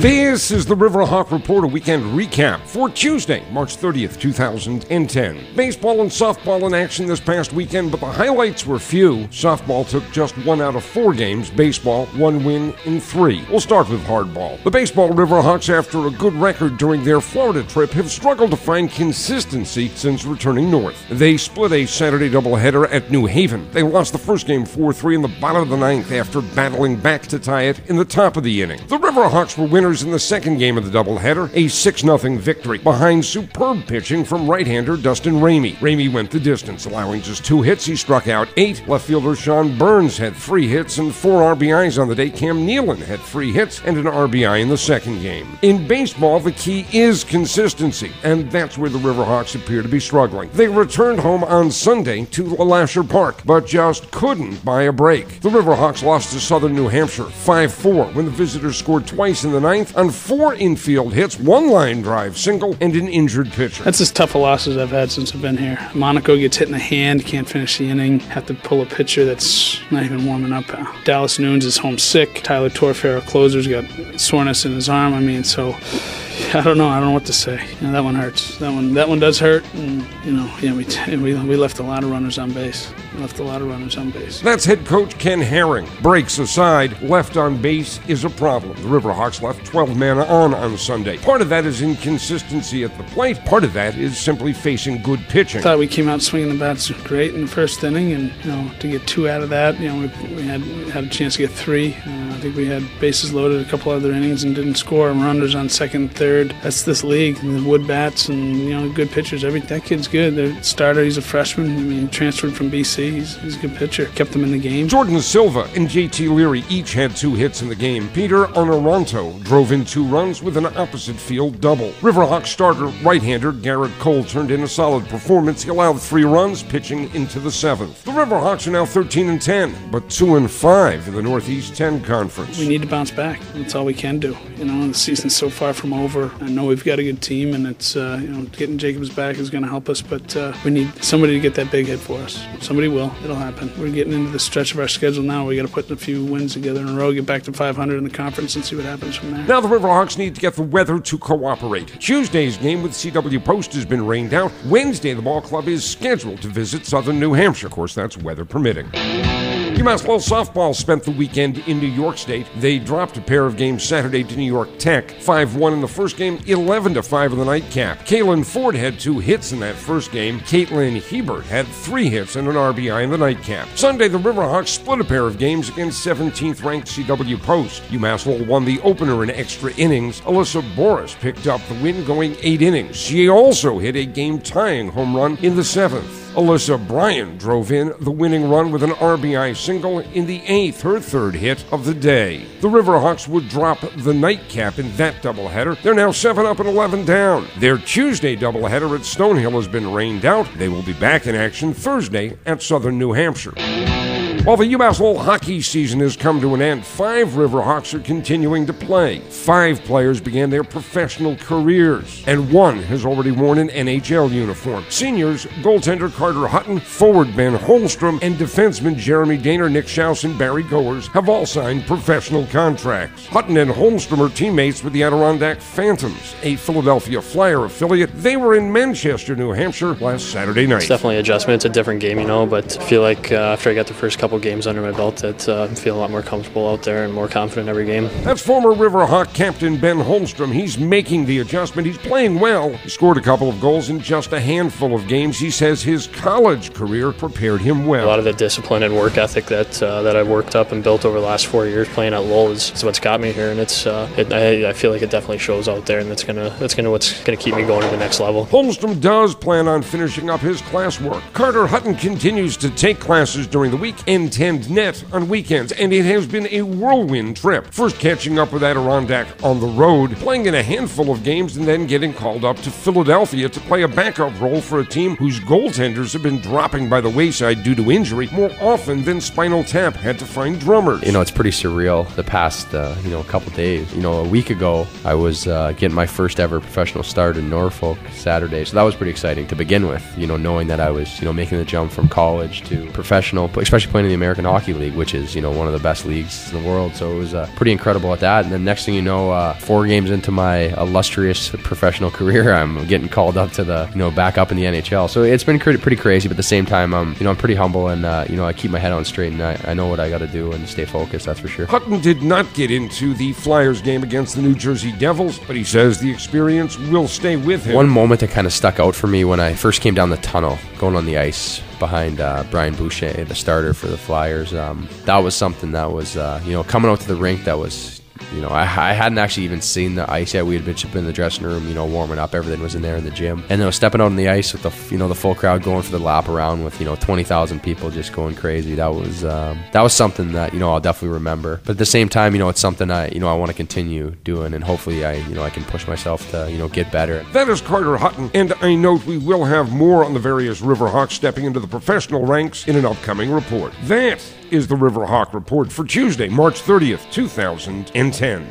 This is the Riverhawk Reporter Weekend Recap for Tuesday, March 30th, 2010. Baseball and softball in action this past weekend, but the highlights were few. Softball took just 1 out of 4 games. Baseball, 1 win in 3. We'll start with hardball. The baseball Riverhawks, after a good record during their Florida trip, have struggled to find consistency since returning north. They split a Saturday doubleheader at New Haven. They lost the first game 4-3 in the bottom of the ninth after battling back to tie it in the top of the inning. The Riverhawks were winners in the second game of the doubleheader, a 6-0 victory, behind superb pitching from right-hander Dustin Ramey. Ramey went the distance, allowing just 2 hits. He struck out 8. Left fielder Sean Burns had 3 hits and 4 RBIs on the day. Cam Nealon had 3 hits and an RBI in the second game. In baseball, the key is consistency, and that's where the Riverhawks appear to be struggling. They returned home on Sunday to Lasher Park, but just couldn't buy a break. The Riverhawks lost to Southern New Hampshire 5-4 when the visitors scored twice in the ninth on 4 infield hits, 1 line drive single, and an injured pitcher. That's as tough a loss as I've had since I've been here. Monaco gets hit in the hand, can't finish the inning, have to pull a pitcher that's not even warming up. Dallas Nunes is home sick. Tyler Torfair, closer's got soreness in his arm. So I don't know what to say. That one hurts. That one does hurt. And, we left a lot of runners on base. That's head coach Ken Herring. Breaks aside, left on base is a problem. The Riverhawks left 12 men on Sunday. Part of that is inconsistency at the plate. Part of that is simply facing good pitching. I thought we came out swinging the bats great in the first inning, and to get 2 out of that, we had a chance to get 3. I think we had bases loaded a couple other innings and didn't score. Runners on second, third. That's this league. The wood bats and good pitchers. That kid's good. The starter, he's a freshman. He transferred from BC. He's a good pitcher. Kept him in the game. Jordan Silva and JT Leary each had 2 hits in the game. Peter Onoranto drove in 2 runs with an opposite field double. Riverhawks starter right-hander Garrett Cole turned in a solid performance. He allowed 3 runs, pitching into the 7th. The Riverhawks are now 13-10, but 2-5 in the Northeast 10 Conference. We need to bounce back. That's all we can do. The season's so far from over. I know we've got a good team, and it's getting Jacobs back is going to help us, but we need somebody to get that big hit for us. Somebody will. It'll happen. We're getting into the stretch of our schedule now. We got to put a few wins together in a row, get back to 500 in the conference, and see what happens from there. Now the Riverhawks need to get the weather to cooperate. Tuesday's game with CW Post has been rained out. Wednesday, the ball club is scheduled to visit Southern New Hampshire. Of course, that's weather permitting. UMass Lowell softball spent the weekend in New York State. They dropped a pair of games Saturday to New York Tech. 5-1 in the first game, 11-5 in the nightcap. Kaylin Ford had 2 hits in that first game. Caitlin Hebert had 3 hits and an RBI in the nightcap. Sunday, the Riverhawks split a pair of games against 17th-ranked CW Post. UMass Lowell won the opener in extra innings. Alyssa Boris picked up the win, going 8 innings. She also hit a game-tying home run in the 7th. Alyssa Bryan drove in the winning run with an RBI single in the 8th, her 3rd hit of the day. The Riverhawks would drop the nightcap in that doubleheader. They're now 7-up and 11 down. Their Tuesday doubleheader at Stonehill has been rained out. They will be back in action Thursday at Southern New Hampshire. While the UMass Lowell hockey season has come to an end, 5 Riverhawks are continuing to play. 5 players began their professional careers, and 1 has already worn an NHL uniform. Seniors, goaltender Carter Hutton, forward Ben Holmstrom, and defensemen Jeremy Daner, Nick Schaus, and Barry Goers have all signed professional contracts. Hutton and Holmstrom are teammates with the Adirondack Phantoms, a Philadelphia Flyer affiliate. They were in Manchester, New Hampshire last Saturday night. It's definitely an adjustment. It's a different game, but I feel like after I got the first couple games under my belt, that I feel a lot more comfortable out there and more confident every game. That's former Riverhawk captain Ben Holmstrom. He's making the adjustment. He's playing well. He scored a couple of goals in just a handful of games. He says his college career prepared him well. A lot of the discipline and work ethic that I've worked up and built over the last 4 years playing at Lowell is what's got me here, and I feel like it definitely shows out there, and that's gonna keep me going to the next level. Holmstrom does plan on finishing up his classwork. Carter Hutton continues to take classes during the week and tend net on weekends, and it has been a whirlwind trip. First catching up with Adirondack on the road, playing in a handful of games, and then getting called up to Philadelphia to play a backup role for a team whose goaltenders have been dropping by the wayside due to injury more often than Spinal Tap had to find drummers. It's pretty surreal the past, couple days. A week ago, I was getting my first ever professional start in Norfolk Saturday, so that was pretty exciting to begin with, knowing that I was, making the jump from college to professional, especially playing in the American Hockey League, which is, you know, one of the best leagues in the world. So it was pretty incredible at that. And then next thing you know, 4 games into my illustrious professional career, I'm getting called up to the, you know, back up in the NHL. So it's been pretty crazy, but at the same time, I'm pretty humble, and you know, I keep my head on straight, and I know what I got to do and stay focused. That's for sure. Hutton did not get into the Flyers game against the New Jersey Devils, but he says the experience will stay with him. One moment that kind of stuck out for me when I first came down the tunnel, going on the ice behind Brian Boucher, the starter for the Flyers. That was something that was, you know, coming out to the rink, that was, you know, I hadn't actually even seen the ice yet. We had been in the dressing room, you know, warming up. Everything was in there in the gym. And then I was stepping out on the ice with the, you know, the full crowd going for the lap around with, you know, 20,000 people just going crazy. That was something that, you know, I'll definitely remember. But at the same time, you know, it's something I want to continue doing, and hopefully I can push myself to, you know, get better. That is Carter Hutton, and I note we will have more on the various Riverhawks stepping into the professional ranks in an upcoming report. That is the Riverhawk Report for Tuesday, March 30th, 2010.